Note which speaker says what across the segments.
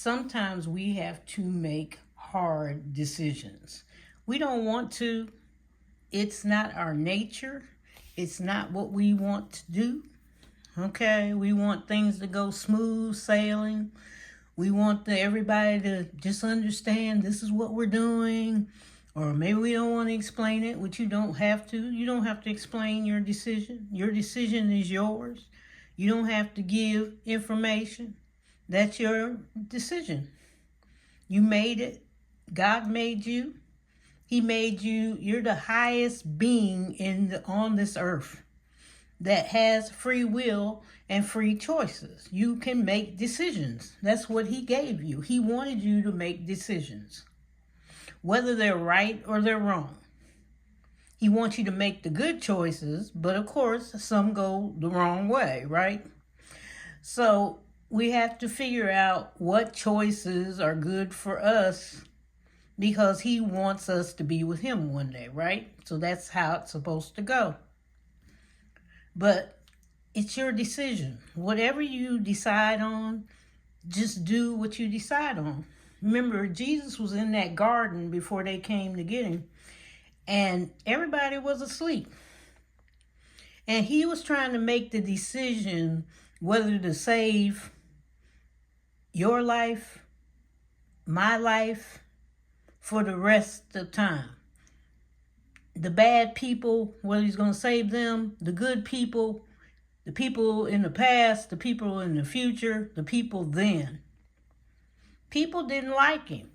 Speaker 1: sometimes we have to make hard decisions. We don't want to. It's not our nature. It's not what we want to do. Okay, we want things to go smooth sailing. We want everybody to just understand this is what we're doing. Or maybe we don't want to explain it, which you don't have to. You don't have to explain your decision. Your decision is yours. You don't have to give information. That's your decision. You made it. God made you. He made you. You're the highest being on this earth that has free will and free choices. You can make decisions. That's what he gave you. He wanted you to make decisions, whether they're right or they're wrong. He wants you to make the good choices, but of course, some go the wrong way, right? So we have to figure out what choices are good for us because he wants us to be with him one day, right? So that's how it's supposed to go. But it's your decision. Whatever you decide on, just do what you decide on. Remember, Jesus was in that garden before they came to get him, and everybody was asleep. And he was trying to make the decision whether to save your life, my life, for the rest of time. The bad people, whether he's going to save them, the good people, the people in the past, the people in the future, the people then. People didn't like him.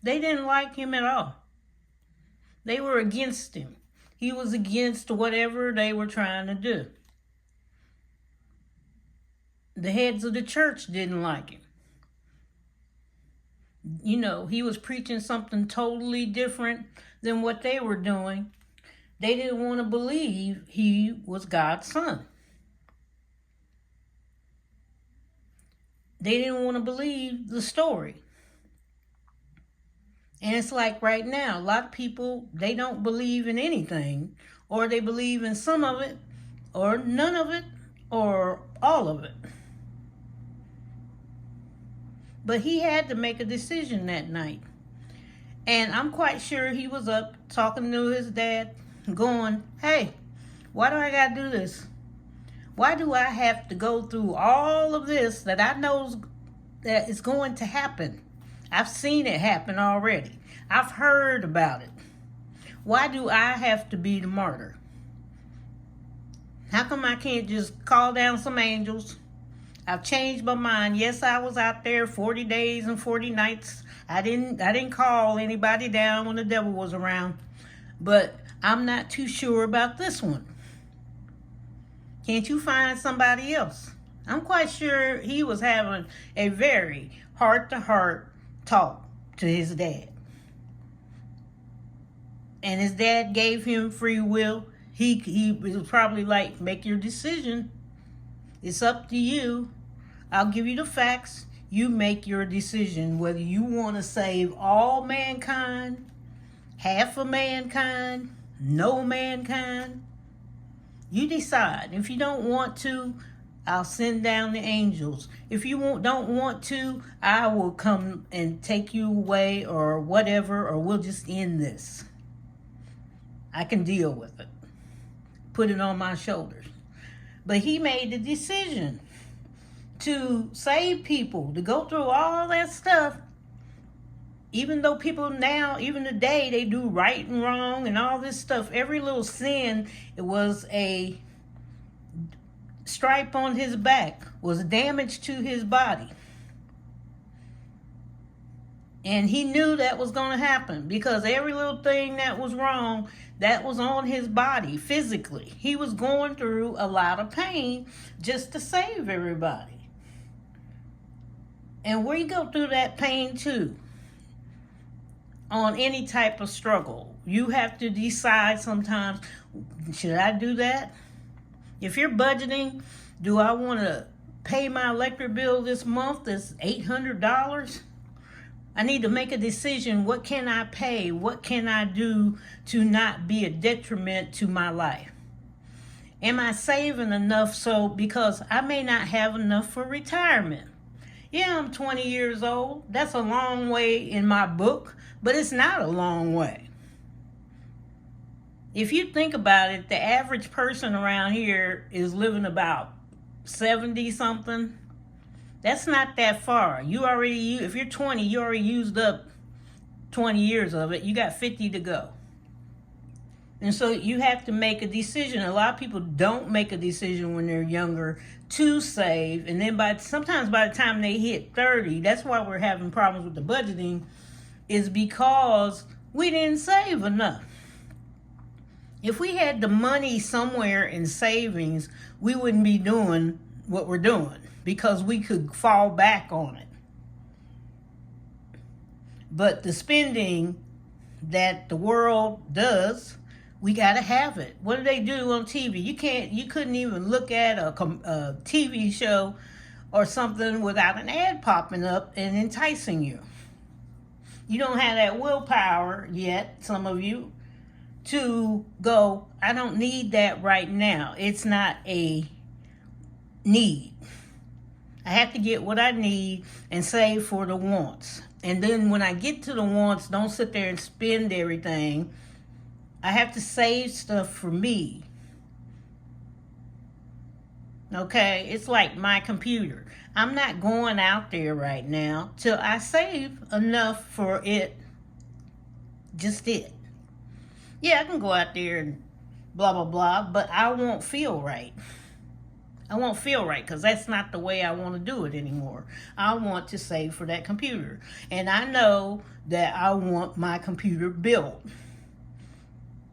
Speaker 1: They didn't like him at all. They were against him. He was against whatever they were trying to do. The heads of the church didn't like him. You know, he was preaching something totally different than what they were doing. They didn't want to believe he was God's son. They didn't want to believe the story. And it's like right now, a lot of people, they don't believe in anything, or they believe in some of it, or none of it, or all of it. But he had to make a decision that night. And I'm quite sure he was up talking to his dad, going, hey, why do I got to do this? Why do I have to go through all of this that I know that is going to happen? I've seen it happen already. I've heard about it. Why do I have to be the martyr? How come I can't just call down some angels? I've changed my mind. Yes, I was out there 40 days and 40 nights. I didn't call anybody down when the devil was around. But I'm not too sure about this one. Can't you find somebody else? I'm quite sure he was having a very heart-to-heart talk to his dad. And his dad gave him free will. He was probably like, make your decision. It's up to you. I'll give you the facts. You make your decision whether you want to save all mankind, half of mankind, no mankind. You decide. If you don't want to, I'll send down the angels. If you don't want to, I will come and take you away or whatever, or we'll just end this. I can deal with it. Put it on my shoulders. But he made the decision to save people, to go through all that stuff. Even though people now, even today, they do right and wrong and all this stuff. Every little sin, it was a stripe on his back, was damage to his body. And he knew that was going to happen because every little thing that was wrong, that was on his body physically. He was going through a lot of pain just to save everybody. And we go through that pain too. On any type of struggle, you have to decide sometimes, should I do that? If you're budgeting, do I want to pay my electric bill this month that's $800? I need to make a decision. What can I pay? What can I do to not be a detriment to my life? Am I saving enough because I may not have enough for retirement? Yeah, I'm 20 years old. That's a long way in my book, but it's not a long way. If you think about it, the average person around here is living about 70 something. That's not that far. If you're 20, you already used up 20 years of it. You got 50 to go. And so you have to make a decision. A lot of people don't make a decision when they're younger to save. And then sometimes by the time they hit 30, that's why we're having problems with the budgeting, is because we didn't save enough. If we had the money somewhere in savings, we wouldn't be doing what we're doing because we could fall back on it. But the spending that the world does, we got to have it. What do they do on TV? You couldn't even look at a TV show or something without an ad popping up and enticing you. You don't have that willpower yet, some of you, to go, I don't need that right now. It's not a need. I have to get what I need and save for the wants. And then when I get to the wants, don't sit there and spend everything. I have to save stuff for me. Okay, it's like my computer. I'm not going out there right now till I save enough for it. Just it. Yeah, I can go out there and blah, blah, blah, but I won't feel right. I won't feel right because that's not the way I want to do it anymore. I want to save for that computer. And I know that I want my computer built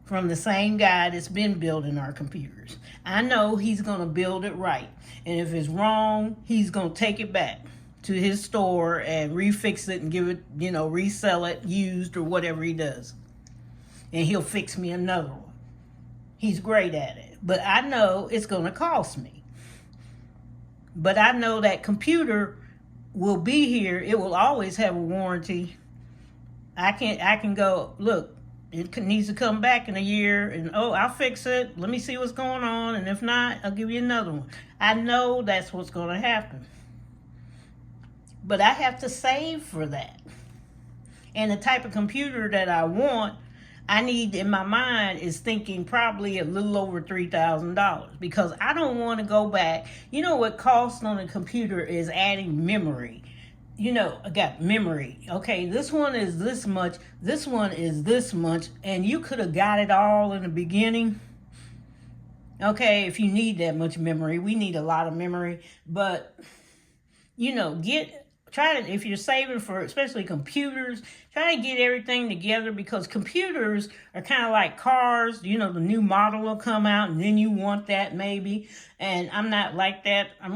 Speaker 1: from the same guy that's been building our computers. I know he's going to build it right. And if it's wrong, he's going to take it back to his store and refix it and give it, resell it used or whatever he does. And he'll fix me another one. He's great at it. But I know it's going to cost me. But I know that computer will be here. It will always have a warranty. I can go, look, it needs to come back in a year and, I'll fix it. Let me see what's going on. And if not, I'll give you another one. I know that's what's going to happen. But I have to save for that. And the type of computer that I want, I need in my mind is thinking probably a little over $3,000 because I don't want to go back. You know what costs on a computer is adding memory. I got memory. Okay, this one is this much. This one is this much. And you could have got it all in the beginning. Okay, if you need that much memory. We need a lot of memory. But, if you're saving for especially computers, try to get everything together because computers are kind of like cars. The new model will come out and then you want that maybe. And I'm not like that. I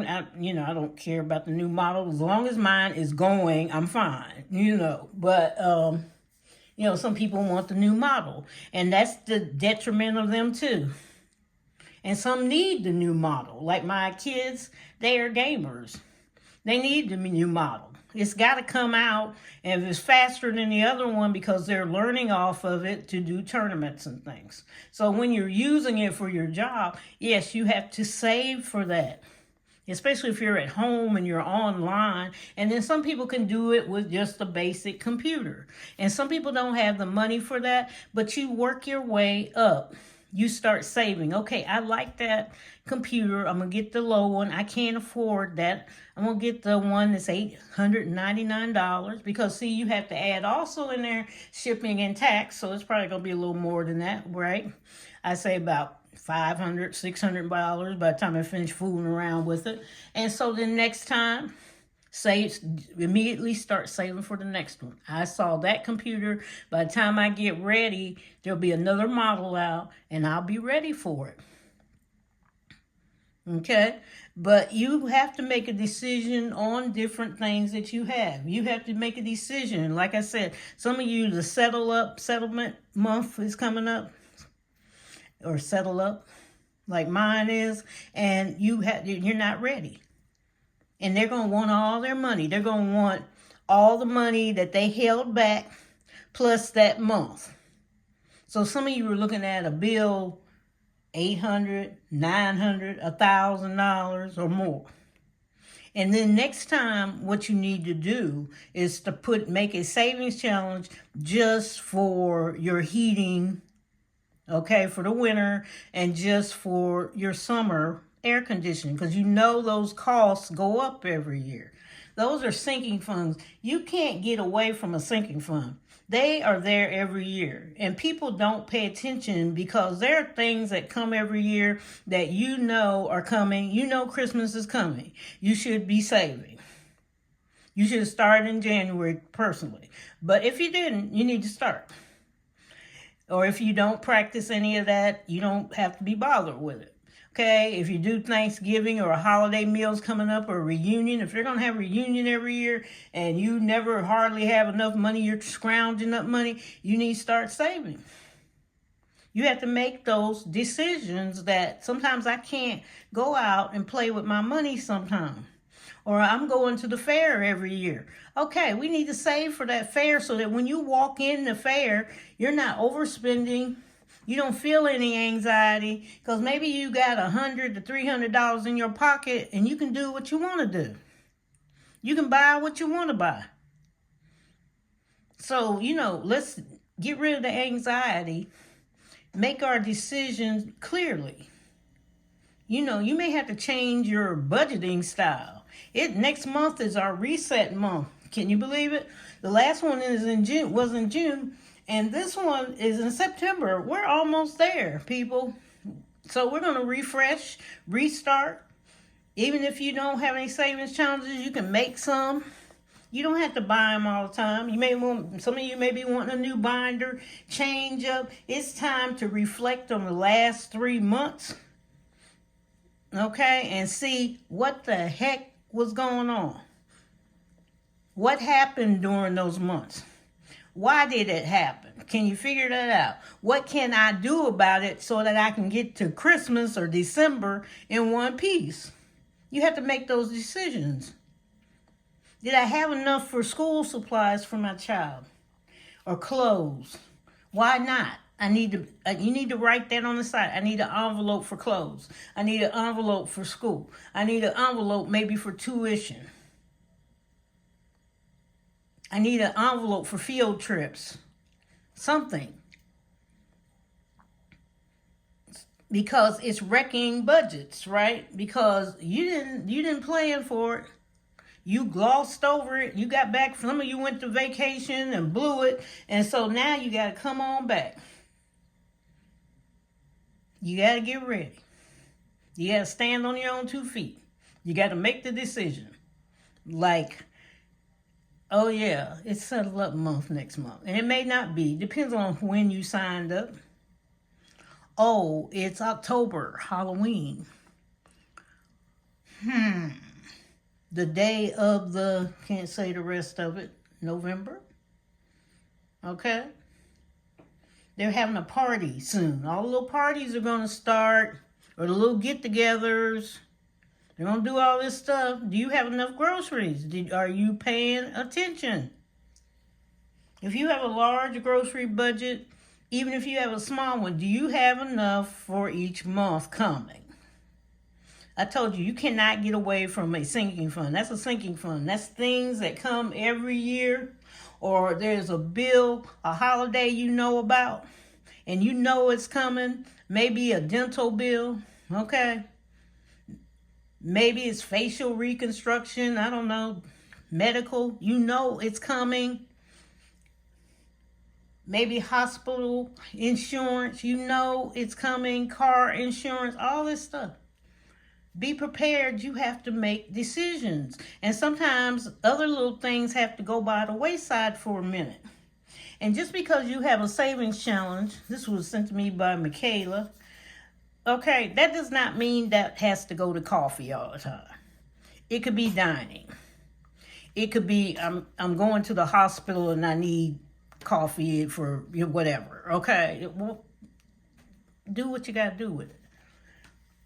Speaker 1: don't care about the new model. As long as mine is going, I'm fine, But, some people want the new model and that's the detriment of them too. And some need the new model. Like my kids, they are gamers. They need the new model. It's got to come out, and if it's faster than the other one because they're learning off of it to do tournaments and things. So when you're using it for your job, yes, you have to save for that, especially if you're at home and you're online. And then some people can do it with just a basic computer. And some people don't have the money for that, but you work your way up. You start saving. Okay, I like that computer. I'm going to get the low one. I can't afford that. I'm going to get the one that's $899 because, see, you have to add also in there shipping and tax. So it's probably going to be a little more than that, right? I say about $500, $600 by the time I finish fooling around with it. And so the next time, immediately start saving for the next one. I saw that computer. By the time I get ready, there'll be another model out and I'll be ready for it. Okay? But you have to make a decision on different things that you have. You have to make a decision. Like I said, some of you, the settlement month is coming up. Or settle up, like mine is. And you're not ready. And they're going to want all their money. They're going to want all the money that they held back plus that month. So some of you are looking at a bill, $800, $900, $1,000 or more. And then next time, what you need to do is to make a savings challenge just for your heating, okay, for the winter, and just for your summer air conditioning, because you know those costs go up every year. Those are sinking funds. You can't get away from a sinking fund. They are there every year. And people don't pay attention because there are things that come every year that you know are coming. You know Christmas is coming. You should be saving. You should start in January personally. But if you didn't, you need to start. Or if you don't practice any of that, you don't have to be bothered with it. Okay, if you do Thanksgiving or a holiday meals coming up or a reunion, if you're going to have a reunion every year and you never hardly have enough money, you're scrounging up money, you need to start saving. You have to make those decisions that sometimes I can't go out and play with my money sometimes. Or I'm going to the fair every year. Okay, we need to save for that fair so that when you walk in the fair, you're not overspending. You don't feel any anxiety because maybe you got $100 to $300 in your pocket and you can do what you want to do. You can buy what you want to buy. So, let's get rid of the anxiety. Make our decisions clearly. You may have to change your budgeting style. Next month is our reset month. Can you believe it? The last one was in June. And this one is in September. We're almost there, people. So we're going to refresh, restart. Even if you don't have any savings challenges, you can make some. You don't have to buy them all the time. Some of you may be wanting a new binder, change up. It's time to reflect on the last 3 months. Okay, and see what the heck was going on. What happened during those months? Why did it happen? Can you figure that out? What can I do about it so that I can get to Christmas or December in one piece? You have to make those decisions. Did I have enough for school supplies for my child? Or clothes? Why not? You need to write that on the side. I need an envelope for clothes. I need an envelope for school. I need an envelope maybe for tuition. I need an envelope for field trips. Something. Because it's wrecking budgets, right? Because you didn't plan for it. You glossed over it. You got back. Some of you went to vacation and blew it. And so now you got to come on back. You got to get ready. You got to stand on your own 2 feet. You got to make the decision. Like, oh yeah, it's settle up month next month. And it may not be. Depends on when you signed up. Oh, it's October, Halloween. The day of can't say the rest of it, November. Okay? They're having a party soon. All the little parties are going to start, or the little get-togethers. They're going to do all this stuff. Do you have enough groceries? Are you paying attention? If you have a large grocery budget, even if you have a small one, do you have enough for each month coming? I told you cannot get away from a sinking fund. That's a sinking fund. That's things that come every year, or there's a bill, a holiday you know about, and you know it's coming. Maybe a dental bill, okay? Maybe it's facial reconstruction, I don't know, medical, you know it's coming. Maybe hospital insurance, you know it's coming, car insurance, all this stuff. Be prepared. You have to make decisions. And sometimes other little things have to go by the wayside for a minute. And just because you have a savings challenge, this was sent to me by Michaela, okay, that does not mean that has to go to coffee all the time. It could be dining. It could be I'm going to the hospital and I need coffee for whatever, okay? Well, do what you got to do with it.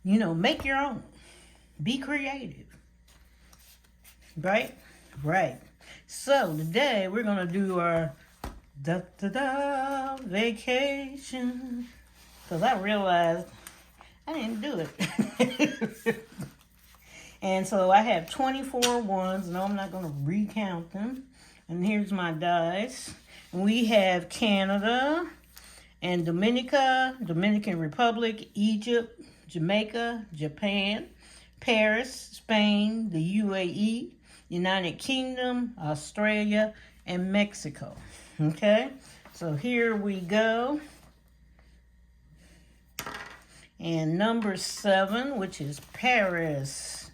Speaker 1: Make your own. Be creative. Right? Right. So today we're going to do our vacation. Because I realized I didn't do it. And so I have 24 ones. No, I'm not going to recount them. And here's my dice. And we have Canada and Dominica, Dominican Republic, Egypt, Jamaica, Japan, Paris, Spain, the UAE, United Kingdom, Australia, and Mexico. Okay, so here we go. And number 7, which is Paris,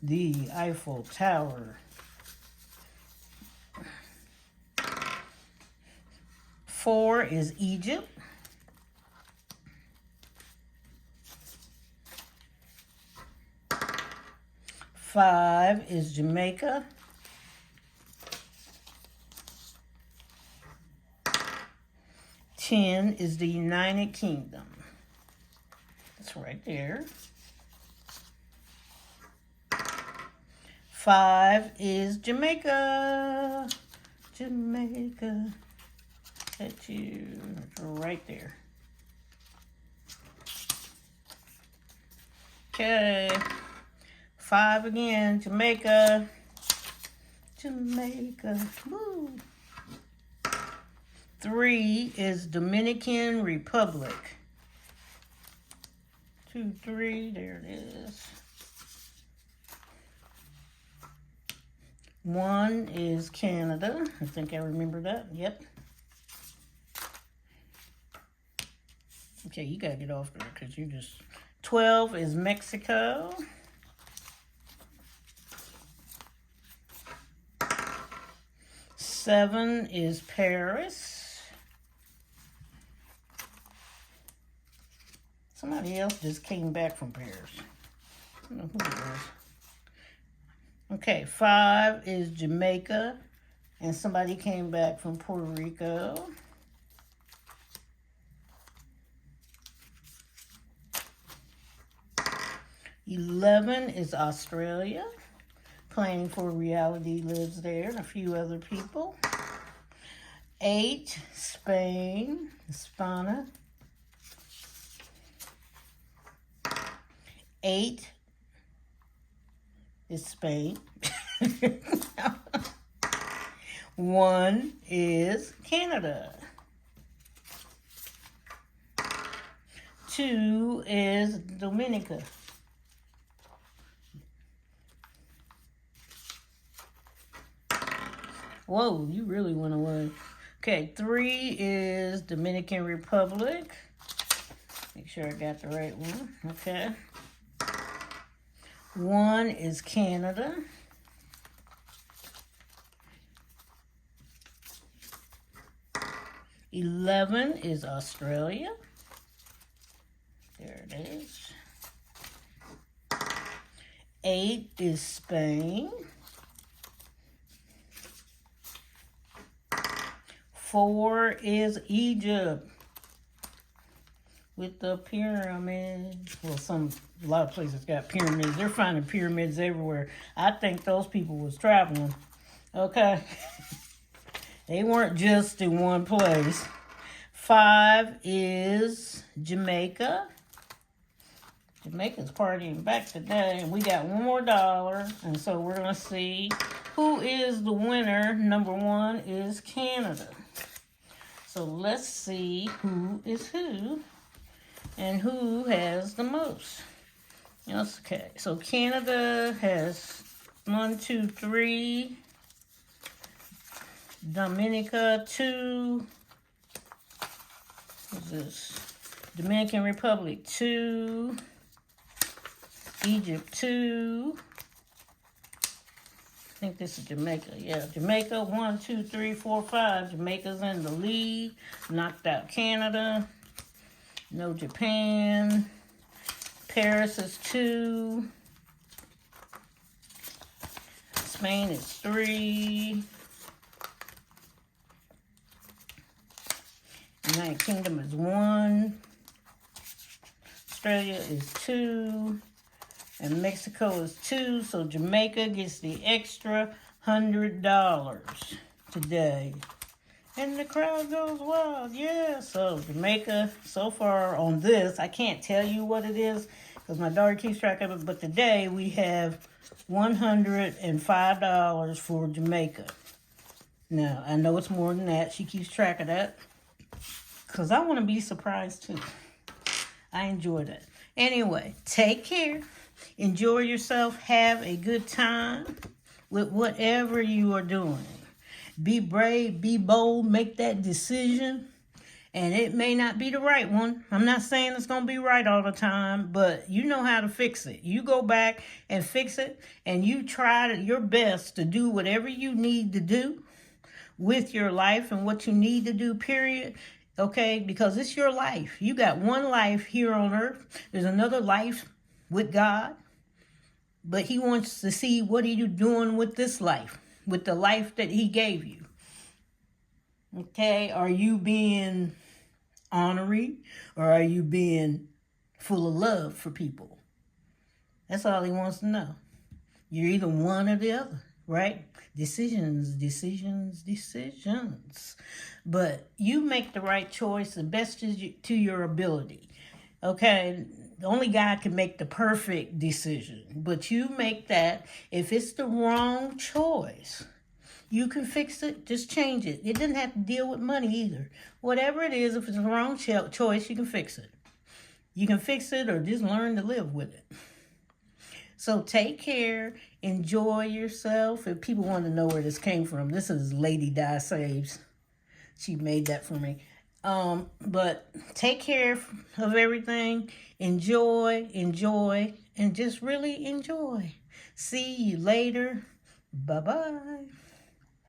Speaker 1: the Eiffel Tower. 4 is Egypt. 5 is Jamaica. 10 is the United Kingdom. That's right there. 5 is Jamaica. Jamaica. That's you right there. Okay. 5 again, Jamaica. Jamaica. Woo. 3 is Dominican Republic. 2, 3, there it is. 1 is Canada. I think I remember that. Yep. Okay, you gotta get off there because you just... 12 is Mexico. 7 is Paris. Somebody else just came back from Paris. I don't know who it was. Okay, 5 is Jamaica. And somebody came back from Puerto Rico. 11 is Australia. Planning for Reality lives there, and a few other people. 8, Spain, Hispana. 8 is Spain. 1 is Canada. 2 is Dominica. Whoa, you really went away. Okay, 3 is Dominican Republic. Make sure I got the right one. Okay. 1 is Canada. 11 is Australia. There it is. 8 is Spain. 4 is Egypt with the pyramid. Well, a lot of places got pyramids. They're finding pyramids everywhere. I think those people was traveling. Okay. They weren't just in one place. 5 is Jamaica. Jamaica's partying back today. And we got one more dollar. And so we're going to see who is the winner. Number 1 is Canada. So let's see who is who and who has the most. Okay, so Canada has 1, 2, 3. Dominica, 2. What's this? Dominican Republic, 2. Egypt, 2. I think this is Jamaica. Yeah, Jamaica, 1, 2, 3, 4, 5. Jamaica's in the lead. Knocked out Canada. No Japan. Paris is 2. Spain is 3. United Kingdom is 1. Australia is 2. And Mexico is 2, so Jamaica gets the extra $100 today. And the crowd goes wild. Yeah, so Jamaica, so far on this, I can't tell you what it is because my daughter keeps track of it. But today we have $105 for Jamaica. Now, I know it's more than that. She keeps track of that because I want to be surprised too. I enjoy that. Anyway, take care. Enjoy yourself. Have a good time with whatever you are doing. Be brave, be bold, make that decision. And it may not be the right one. I'm not saying it's going to be right all the time, but you know how to fix it. You go back and fix it, and you try your best to do whatever you need to do with your life and what you need to do, period. Okay? Because it's your life. You got one life here on earth. There's another life with God. But he wants to see what are you doing with this life, with the life that he gave you. Okay? Are you being honorary, or are you being full of love for people? That's all he wants to know. You're either one or the other, right? Decisions, decisions, decisions. But you make the right choice, the best to your ability. Okay, only God can make the perfect decision, but you make that. If it's the wrong choice, you can fix it, just change it. It doesn't have to deal with money either. Whatever it is, if it's the wrong choice, you can fix it. You can fix it or just learn to live with it. So take care. Enjoy yourself. If people want to know where this came from, this is Lady Di Saves. She made that for me. But take care of everything. Enjoy, and just really enjoy. See you later. Bye-bye.